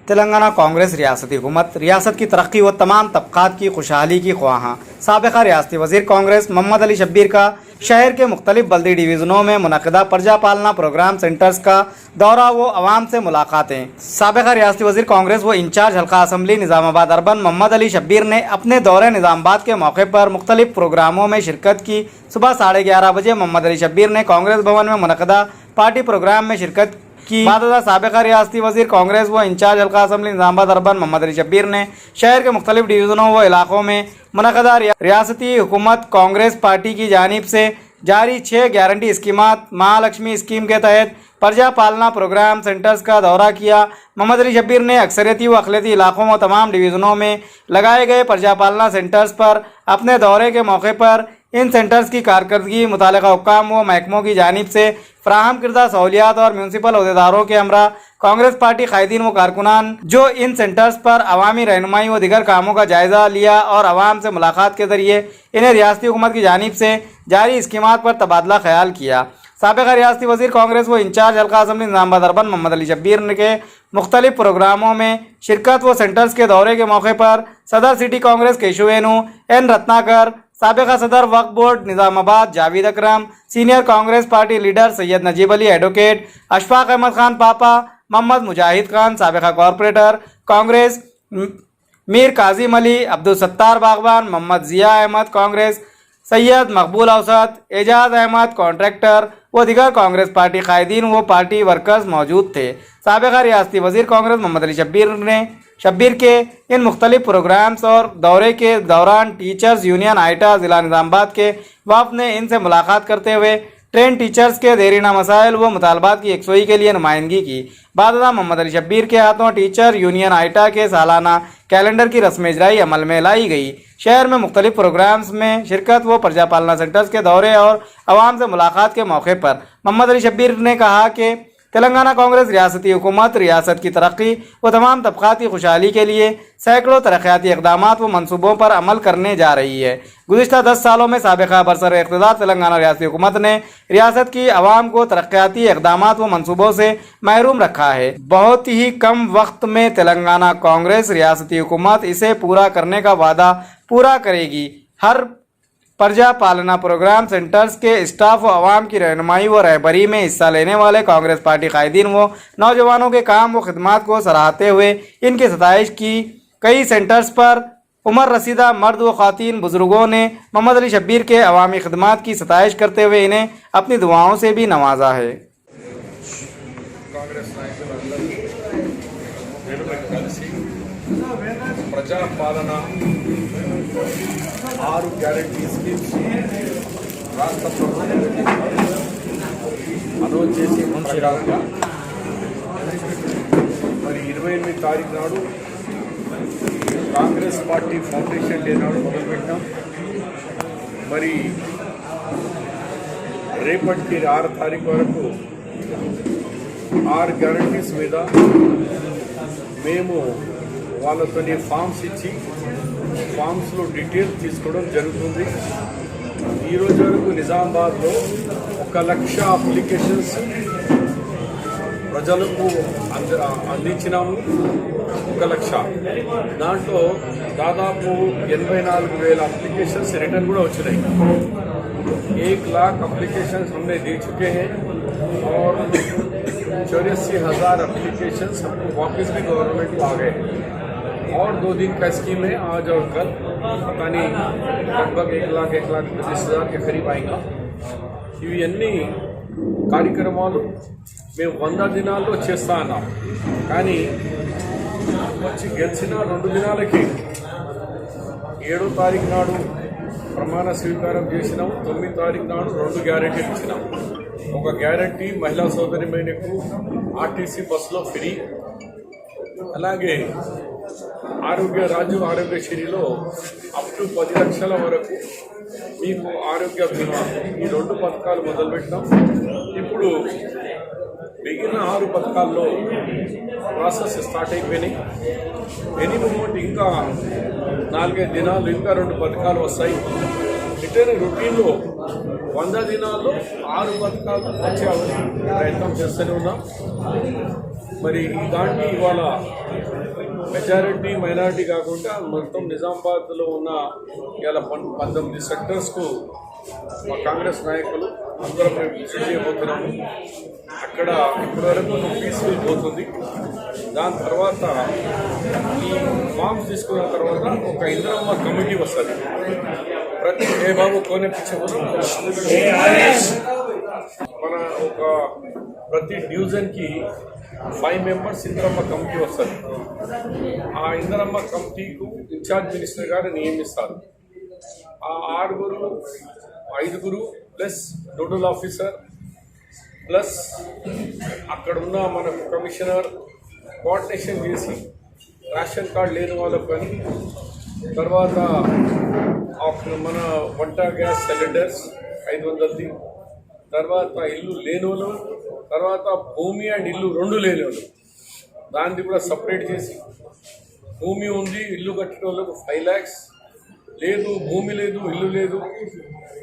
तेलंगाना कांग्रेस रियासती हुकूमत रियासत की तरक्की व तमाम तबक़ात की खुशहाली की ख्वाहां साबिक़ा रियासती वज़ीर कांग्रेस मोहम्मद अली शब्बीर का शहर के मुख्तलिफ बल्दी डिवीज़नों में मुनक़दा प्रजा पालना प्रोग्राम सेंटर्स का दौरा व अवाम से मुलाकातें। साबिक़ा रियासती वज़ीर कांग्रेस व इंचार्ज हल्का असम्बली निज़ामाबाद अर्बन मोहम्मद अली शब्बीर ने अपने दौरे निज़ामाबाद के मौके पर मुख्तलिफ प्रोग्रामों में शिरकत की। सुबह 11:30 बजे मोहम्मद अली शब्बीर ने कांग्रेस भवन में मुनक़दा पार्टी प्रोग्राम में शिरकत की। बादशाह साबिक़ा रियासती वज़ीर कांग्रेस व इंचार्ज हल्का असम्बली निज़ामाबाद अर्बन मोहम्मद अली शब्बीर ने शहर के मुख्तलिफ डिवीज़नों व इलाकों में मुनक़दा रियासती हुकूमत कांग्रेस पार्टी की जानिब से जारी 6 गारंटी स्कीमात महालक्ष्मी स्कीम के तहत प्रजा पालना प्रोग्राम सेंटर्स का दौरा किया। मोहम्मद अली शब्बीर ने अक्सरियती व अक़लियती इलाकों व तमाम डिवीज़नों में लगाए गए प्रजा पालना सेंटर्स पर अपने दौरे के मौके पर इन सेंटर्स की कारकर्दगी मुतालिका हुक्काम व महकमों की जानिब से फ़राहम करदा सहूलियात और म्यूनसिपल अहदेदारों के हमरा कांग्रेस पार्टी कायदीन व कारकुनान जो इन सेंटर्स पर अवामी रहनुमाई व दिगर कामों का जायज़ा लिया और आवाम से मुलाकात के ज़रिए इन्हें रियासती हुकूमत की जानिब से जारी स्कीमात पर तबादला ख्याल किया। साबिक़ा रियासती वज़ीर कांग्रेस व इंचार्ज हल्का असम्बली निज़ामाबाद अर्बन मोहम्मद अली शब्बीर के मुख्तलिफ प्रोग्रामों में शिरकत व सेंटर्स के दौरे के मौके पर सदर सिटी कांग्रेस केशवेनु एन रत्नाकर, साबिक़ा सदर Waqf board Nizamabad Javed Akram, senior Congress party leader Syed Najeeb Ali advocate, Ashfaq Ahmed Khan Papa, Mohammed Mujahid Khan साबिक़ा कॉरपोरेटर कांग्रेस, मीर काजिम अली, अब्दुल सत्तार बागवान, मोहम्मद ज़िया अहमद कांग्रेस, सैयद मकबूल औसत, एजाज अहमद कॉन्ट्रैक्टर व दिगर कांग्रेस पार्टी कायदीन व पार्टी वर्कर्स मौजूद थे। साबिक़ा रियासती वज़ीर कांग्रेस मोहम्मद अली शब्बीर के इन मुख्तलिफ प्रोग्राम्स और दौरे के दौरान टीचर्स यूनियन आइटा ज़िला निज़ामाबाद के वफ़द ने इनसे मुलाकात करते हुए ट्रेन टीचर्स के देरीना मसाइल व मुतालबात की यकसोई के लिए नुमाइंदगी की। बादशाह मोहम्मद अली शब्बीर के हाथों टीचर यूनियन आइटा के सालाना कैलेंडर की रस्म इजराई अमल में लाई गई। शहर में मुख्तलिफ प्रोग्राम्स में शिरकत व प्रजा पालना सेंटर्स के दौरे और आवाम से मुलाकात के मौके पर मोहम्मद अली शब्बीर ने कहा कि तेलंगाना कांग्रेस रियासती हुकूमत रियासत की तरक्की व तमाम तबक़ात की खुशहाली के लिए सैकड़ों तरक्याती इक़दामात व मनसूबों पर अमल करने जा रही है। गुज़िश्ता 10 सालों में साबिक़ा बरसर इक़्तिदार तेलंगाना रियासती हुकूमत ने रियासत की आवाम को तरक्याती इक़दामात व मनसूबों से महरूम रखा है। बहुत ही कम वक्त में तेलंगाना कांग्रेस रियासती हुकूमत इसे पूरा करने का वादा पूरा करेगी। हर प्रजा पालना प्रोग्राम सेंटर्स के स्टाफ व आवाम की रहनुमाई व रहबरी में हिस्सा लेने वाले कांग्रेस पार्टी कायदीन व नौजवानों के काम व खिदमात को सराहते हुए इनकी सताइश की। कई सेंटर्स पर उम्र रसीदा मर्द व ख़वातीन बुजुर्गों ने मोहम्मद अली शब्बीर के अवामी खिदमात की सताइश करते हुए इन्हें अपनी दुआओं से भी नवाजा है। ప్రజా పాలన 6 గ్యారెంటీ స్కీమ్స్ రాష్ట్ర ప్రభుత్వం అనౌన్స్ చేసి ప్రకారంగా మరి 28 తారీఖు నాడు కాంగ్రెస్ పార్టీ ఫౌండేషన్ డే నాడు మొదలుపెట్టాం. మరి రేపటికి 6 తారీఖు వరకు 6 గ్యారెంటీస్ మీద మేము వాళ్ళతో ఫామ్స్ ఇచ్చి ఫామ్స్లో డీటెయిల్స్ తీసుకోవడం జరుగుతుంది. ఈరోజు వరకు నిజామాబాద్లో 1,00,000 అప్లికేషన్స్ ప్రజలకు అందించినాము. 1,00,000 దాంట్లో దాదాపు 84,000 అప్లికేషన్స్ రిటర్న్ కూడా వచ్చినాయి. 1,00,000 अप्लीकेशन हमने दे चुके हैं और 84,000 अप्लीकेशंस हमको वापस भी गवर्नमेंट को आ गए और 2 दिन का स्कीम है. आज और कल पता नहीं लगभग 1,20,000 के करीब आएगा. ఇవన్నీ కార్యక్రమాలు మేము 100 దినాల్లో చేస్తా అన్నాం. కానీ వచ్చి గెలిచిన 2 దినాలకి 7వ తారీఖు నాడు ప్రమాణ స్వీకారం చేసినాం. 9వ తారీఖు నాడు 2 గ్యారెంటీలు ఇచ్చినాం. ఒక గ్యారెంటీ మహిళా సోదరిమణులకు ఆర్టీసీ బస్సులో ఫ్రీ, అలాగే ఆరోగ్యశ్రీలో అప్ టు 10 లక్షల వరకు మీకు ఆరోగ్య బీమా, ఈ 2 పథకాలు మొదలుపెట్టాం. ఇప్పుడు మిగిలిన 6 పథకాల్లో ప్రాసెస్ స్టార్ట్ అయిపోయినాయి. ఎనీ మూమెంట్ ఇంకా 4-5 దినాలు ఇంకా 2 పథకాలు వస్తాయి. రిటర్న్ రొటీన్లో 100 దినాల్లో 6 పథకాలు వచ్చే ప్రయత్నం చేస్తూనే ఉన్నాం. మరి దాన్ని ఇవాళ మెజారిటీ మైనారిటీ కాకుండా మొత్తం నిజామాబాద్లో ఉన్న ఇవాళ 19 సెక్టర్స్కు మా కాంగ్రెస్ నాయకులు అందరం మేము విజిట్ చేయబోతున్నాము. అక్కడ ఇప్పటివరకు పీస్ఫుల్ పోతుంది. దాని తర్వాత ఈ ఫామ్స్ తీసుకున్న తర్వాత ఒక ఇంద్రమ్మ కమిటీ వస్తుంది. ప్రతి ఏ బాబు కోనే పిచ్చబోదు మన ఒక ప్రతి డివిజన్కి 5 మెంబర్స్ ఇంద్రమ్మ కమిటీ వస్తుంది. ఆ ఇంద్రమ్మ కమిటీకు ఇన్ఛార్జ్ మినిస్టర్ గారు నియమిస్తారు. ఆ 5 ప్లస్ నోడల్ ఆఫీసర్ ప్లస్ అక్కడ ఉన్న మనకు కమిషనర్ కోఆర్డినేషన్ చేసి రేషన్ కార్డు లేని వాళ్ళకు కానీ తర్వాత మన వంట గ్యాస్ సిలిండర్స్ 500ది తర్వాత ఇల్లు లేని వాళ్ళు తర్వాత భూమి అండ్ ఇల్లు 2 లేని వాళ్ళు దాన్ని కూడా సపరేట్ చేసి భూమి ఉంది ఇల్లు కట్టిన వాళ్ళకు 5 lakhs లేదు భూమి లేదు ఇల్లు లేదు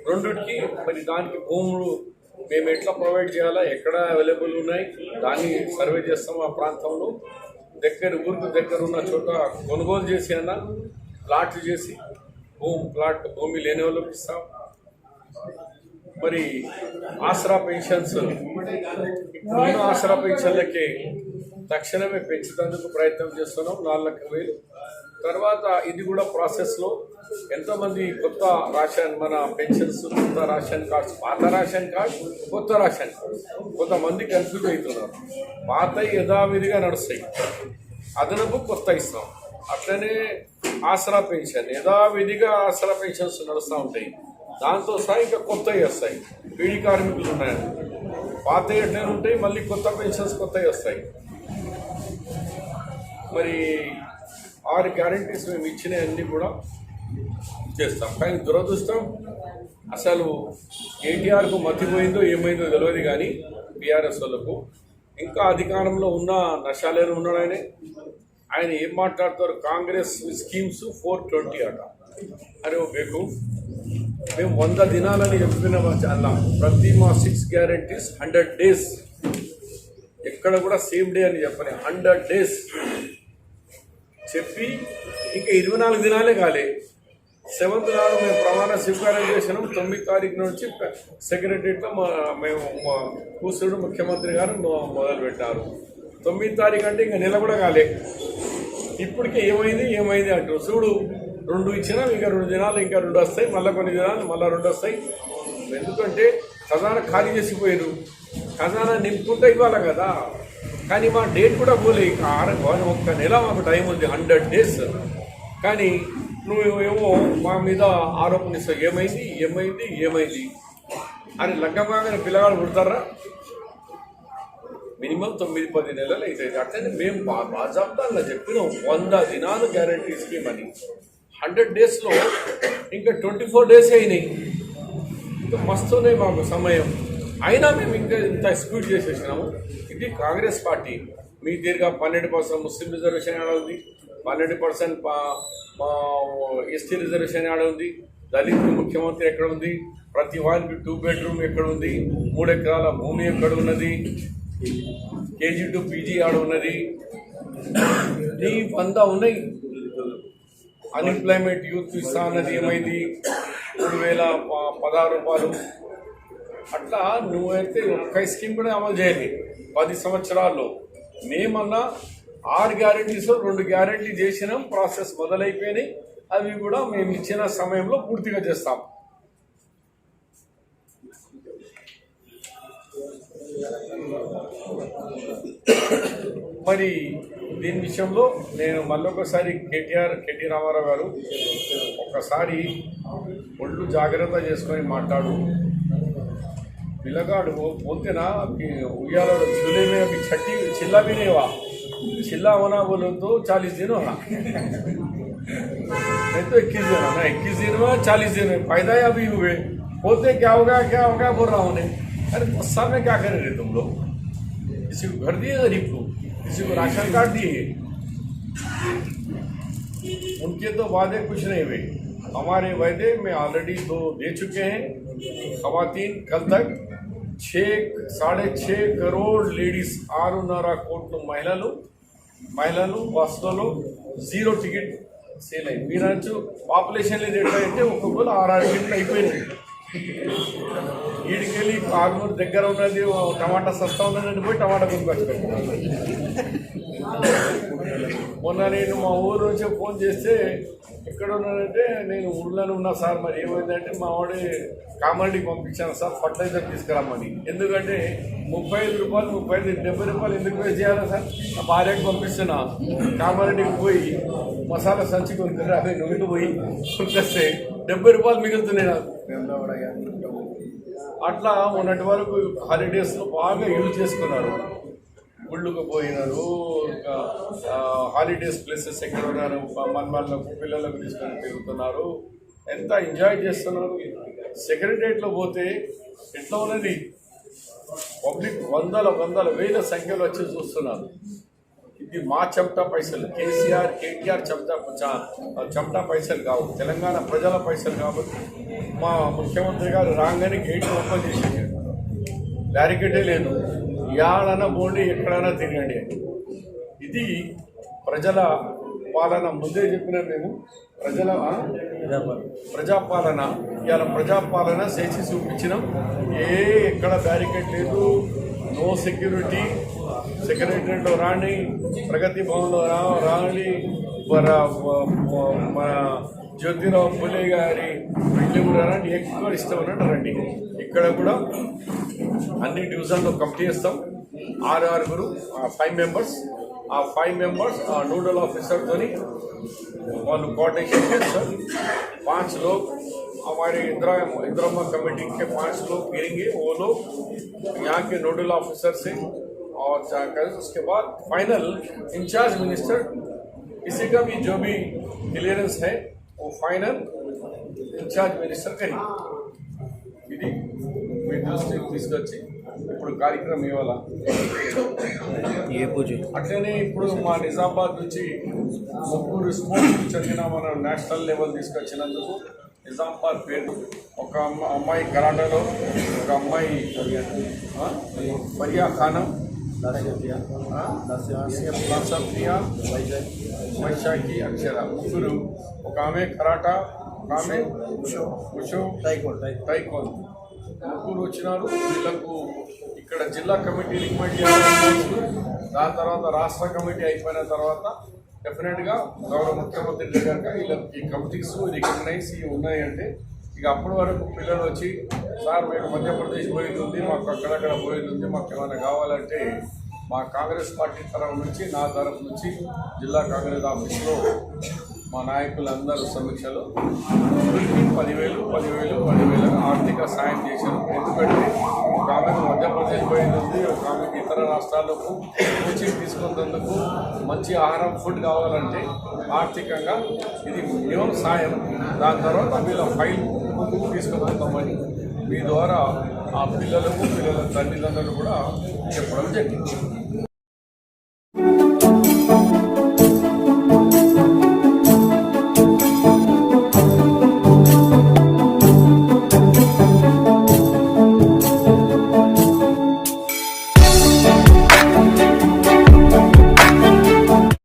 రెండుకి మరి దానికి భూములు మేము ఎట్లా ప్రొవైడ్ చేయాలా ఎక్కడ అవైలబుల్ ఉన్నాయి దాన్ని సర్వే చేస్తాం. ఆ ప్రాంతంలో ఊరికి దగ్గర ఉన్న చోట కొనుగోలు చేసి అన్న ప్లాట్లు చేసి భూమి లేని వాళ్ళకి ఇస్తాం. మరి ఆసరా పెన్షన్స్ ఇప్పుడున్న ఆసరా పెన్షన్లకి తక్షణమే పెంచేందుకు ప్రయత్నం చేస్తున్నాం 4,00,000. తర్వాత ఇది కూడా ప్రాసెస్లో ఎంతోమంది కొత్త రేషన్ మన పెన్షన్స్ కొత్త రేషన్ కార్డ్స్ పాత రేషన్ కార్డ్ కొత్త రేషన్ కార్డ్ కొంతమంది కన్ఫ్యూజ్ అవుతున్నారు. పాత యథావిధిగా నడుస్తాయి అదనపు కొత్త ఇస్తాం. అట్లనే ఆసరా పెన్షన్ యథావిధిగా ఆసరా పెన్షన్స్ నడుస్తూ ఉంటాయి. దాంతో సహా ఇంకా కొత్తవి వస్తాయి. పీడీ కార్మికులు ఉన్నాయని పాత ఎట్లనే ఉంటాయి మళ్ళీ కొత్త పెన్షన్స్ కొత్తవి వస్తాయి. మరి 6 గ్యారంటీస్ మేము ఇచ్చినవన్నీ కూడా చేస్తాం. కానీ దురదృష్టం అసలు కేటీఆర్కు మతిపోయిందో ఏమైందో తెలియదు కానీ బీఆర్ఎస్ వాళ్ళకు ఇంకా అధికారంలో ఉన్న నషాలేరు ఉన్నాడు ఆయన ఏం మాట్లాడతారు కాంగ్రెస్ స్కీమ్స్ 420 అట. అరే ఓ బేకు మేము 100 దినాలని చెప్పినామా చాలా ప్రతి మా 6 గ్యారంటీస్ 100 days ఎక్కడ కూడా సేమ్ డే అని చెప్పని 100 days చెప్పి ఇంకా 24 దినాలే కాలే. 7th నాడు మేము ప్రమాణ స్వీకారం చేసినాం. 9వ తారీఖు నుంచి సెక్రటరీలో మేము కూసుడు ముఖ్యమంత్రి గారు మొదలు పెట్టారు. 9వ తారీఖు అంటే ఇంకా నెల కూడా కాలే. ఇప్పటికే ఏమైంది అంటారు. చూడు 2 ఇచ్చినా ఇంకా 2 దినాలు ఇంకా 2 వస్తాయి మళ్ళీ కొన్ని దినాలు మళ్ళీ 2 వస్తాయి. ఎందుకంటే ఖజానా ఖాళీ చేసిపోయారు. ఖజానా నింపుకుంటే ఇవ్వాలి కదా. కానీ మా డేట్ కూడా పోలే. ఒక్క నెల మాకు టైం ఉంది 100 days. కానీ నువ్వేమో మా మీద ఆరోపణిస్తావు ఏమైంది అని లగ్గమాగానే పిల్లగాడు పుడతారా. మినిమం 9-10 నెలలు అవుతుంది. అట్లనే మేము బాజాబ్దాల్లో చెప్పినాం 100 దినాలు గ్యారంటీ స్కీమ్ అని. 100 daysలో ఇంకా 24 days అయినాయి. ఇంకా మస్తున్నాయి మాకు సమయం. అయినా మేము ఇంకా ఇంత స్పీడ్ చేసేసినాము. ఇది కాంగ్రెస్ పార్టీ. మీ తీరుగా 12% ముస్లిం రిజర్వేషన్ ఆడ ఉంది, 12% మా ఎస్టీ రిజర్వేషన్ ఆడ ఉంది, దళిత్ ముఖ్యమంత్రి ఎక్కడ ఉంది, ప్రతి వారికి 2 bedroom ఎక్కడ ఉంది, 3 ఎకరాల భూమి ఎక్కడ ఉన్నది, KG to PG ఆడ ఉన్నది. ఈ 100 ఉన్నాయి. అన్ఎంప్లాయ్మెంట్ యూత్ ఇస్తా అన్నది ఏమైంది 3,016 రూపాయలు. అట్లా నువ్వైతే ఒక్క స్కీమ్ కూడా అమలు చేయాలి 10 సంవత్సరాల్లో. మేమన్నా 6 గ్యారంటీస్లో 2 గ్యారంటీ చేసినాం. ప్రాసెస్ మొదలైపోయినాయి. అవి కూడా మేము ఇచ్చిన సమయంలో పూర్తిగా చేస్తాం. మరి దీని విషయంలో నేను మళ్ళొకసారి కేటీ రామారావు గారు ఒకసారి ఒళ్ళు జాగ్రత్త చేసుకొని మాట్లాడు. పిల్లగాడు बोलते ना कि उयाला झूले में अभी छठी चिल्ला भी नहीं हुआ, चिल्ला होना बोलो तो 40 दिन होना, नहीं तो 21 दिन होना. 21 दिन में 40 दिन में फायदा ही अभी हुए. बोलते क्या होगा बोल रहा हूँ उन्हें. अरे गुस्सा में क्या करेंगे तुम लोग. किसी को घर दिए गरीब को, किसी को राशन कार्ड दिए. उनके तो वादे कुछ नहीं हुए. हमारे वादे में ऑलरेडी 2 दे चुके हैं. खवातीन कल तक 6.5 करोड़ లేడీస్ 6.5 కోట్ల మహిళలు బస్సులలో 0 టికెట్ సేల్ అయ్యి మీరంచు పాపులేషన్ లేదు ఎట్లా అంటే ఒక్కొక్కరు 6 టికెట్లు అయిపోయినాయి. ఈడికెళ్ళి ఆర్మూర్ దగ్గర ఉన్నది టమాటా సస్తా ఉన్నదని పోయి టమాటా కొనుక్కొచ్చుకుంటున్నాను. మొన్న నేను మా ఊరు నుంచి ఫోన్ చేస్తే ఎక్కడ ఉన్నానంటే నేను ఊళ్ళోనే ఉన్నా సార్, మరి ఏమైందంటే మా వాడి కామారెడ్డికి పంపించాను సార్ ఫర్టిలైజర్ తీసుకురమ్మని. ఎందుకంటే 35 రూపాయలు 70 రూపాయలు ఎందుకు వేస్ట్ చేయాలి సార్? నా భార్యకు పంపిస్తున్నా కామారెడ్డికి పోయి మసాలా సంచి కొనుక్కుంటే 50 నూనెకి పోయి కొనుక్కొస్తే 70 రూపాయలు మిగులుతున్నాయి నాకు. అట్లా ఉన్నటి వరకు హాలిడేస్లో బాగా యూజ్ చేసుకున్నారు. గుళ్ళకు పోయినారు, హాలిడేస్ ప్లేసెస్ ఎక్కడ ఉన్నారు, మన్మల్లకు పిల్లలకు తీసుకొని తిరుగుతున్నారు, ఎంత ఎంజాయ్ చేస్తున్నారు. సెక్రటరియట్లో పోతే ఎట్లా ఉన్నది, పబ్లిక్ వందల వేల సంఖ్యలో వచ్చి చూస్తున్నారు. ఇది మా చెమటా పైసలు, కేటీఆర్ చెమటా పైసలు కావు, తెలంగాణ ప్రజల పైసలు కాబట్టి మా ముఖ్యమంత్రి గారు రాగానే గేట్లు ఓపెన్ చేసేసారు. బ్యారికేడే లేదు, యాడన పోండి ఎక్కడైనా తిరగండి. ఇది ప్రజల పాలన. ముందే చెప్పిన మేము ప్రజాపాలన, ఇవాళ ప్రజాపాలన చేసి చూపించినాం. ఎక్కడ బ్యారికేడ్ లేదు, నో సెక్యూరిటీ. సెక్రటరీలో రాని, ప్రగతి భవన్లో రాని, మన జ్యోతిరావు ఫులే గారి బిల్డింగ్ కూడా రండి, ఎక్కువ ఇష్టం ఉన్నట్టు రండి. ఇక్కడ కూడా అన్ని డివిజన్లో కమిటీ ఇస్తాం. 6 5 మెంబర్స్. ఆ 5 మెంబర్స్ ఆ నోడల్ ఆఫీసర్తో వాళ్ళు कोऑर्डिनेशन చేస్తారు. 5 लोग हमारे इंदिरा कमेटी के 5 लोग गिरेंगे, वो लोग यहाँ के नोडल ऑफिसर से और जाकर उसके बाद फाइनल इंचार्ज मिनिस्टर किसी का भी जो भी क्लियरेंस है वो फाइनल इंचार्ज मिनिस्टर करेंगे. ఇది మీ దృష్టికి తీసుకొచ్చి ఇప్పుడు కార్యక్రమం ఇవ్వాల. అట్లనే ఇప్పుడు మా నిజామాబాద్ నుంచి 3 స్పోర్ట్స్కి చెందిన మన నేషనల్ లెవెల్ తీసుకొచ్చినందుకు నిజామాబాద్ పేరు, ఒక అమ్మాయి కరాటాలో, ఒక అమ్మాయి మరియా ఖానం, వైశాఖి అక్షర, ముగ్గురు. ఒక ఆమె కరాటా, ఒక ఆమె ఉషో టైకోన్, ముగ్గురు వచ్చినారు. వీళ్ళకు ఇక్కడ జిల్లా కమిటీ రికమెండ్ చేయాలి. దాని తర్వాత రాష్ట్ర కమిటీ అయిపోయిన తర్వాత డెఫినెట్గా గౌరవ ముఖ్యమంత్రి దగ్గర వీళ్ళకి కమిటీస్ రికగ్నైజ్ ఉన్నాయంటే ఇక అప్పటి వరకు పిల్లలు వచ్చి సార్ మేము మధ్యప్రదేశ్ పోయేది ఉంది, మాకు అక్కడక్కడ పోయేది ఉంది, మాకు ఏమైనా కావాలంటే మా కాంగ్రెస్ పార్టీ తరఫు నుంచి, నా తరఫు నుంచి జిల్లా కాంగ్రెస్ ఆఫీస్లో మా నాయకులందరూ సమీక్షలో 10,000 ఆర్థిక సాయం చేశారు. ఎందుకంటే ఒక ఆమెకు మధ్యప్రదేశ్ పోయేది ఉంది, ఒక ఆమెకు ఇతర రాష్ట్రాలకు కోచింగ్ తీసుకున్నందుకు మంచి ఆహారం ఫుడ్ కావాలంటే ఆర్థికంగా ఇది మినిమం సాయం. దాని తర్వాత వీళ్ళ ఫైల్ తీసుకుపోతామని మీ ద్వారా ఆ పిల్లల తల్లిదండ్రులు కూడా చెప్పడం జరిగింది.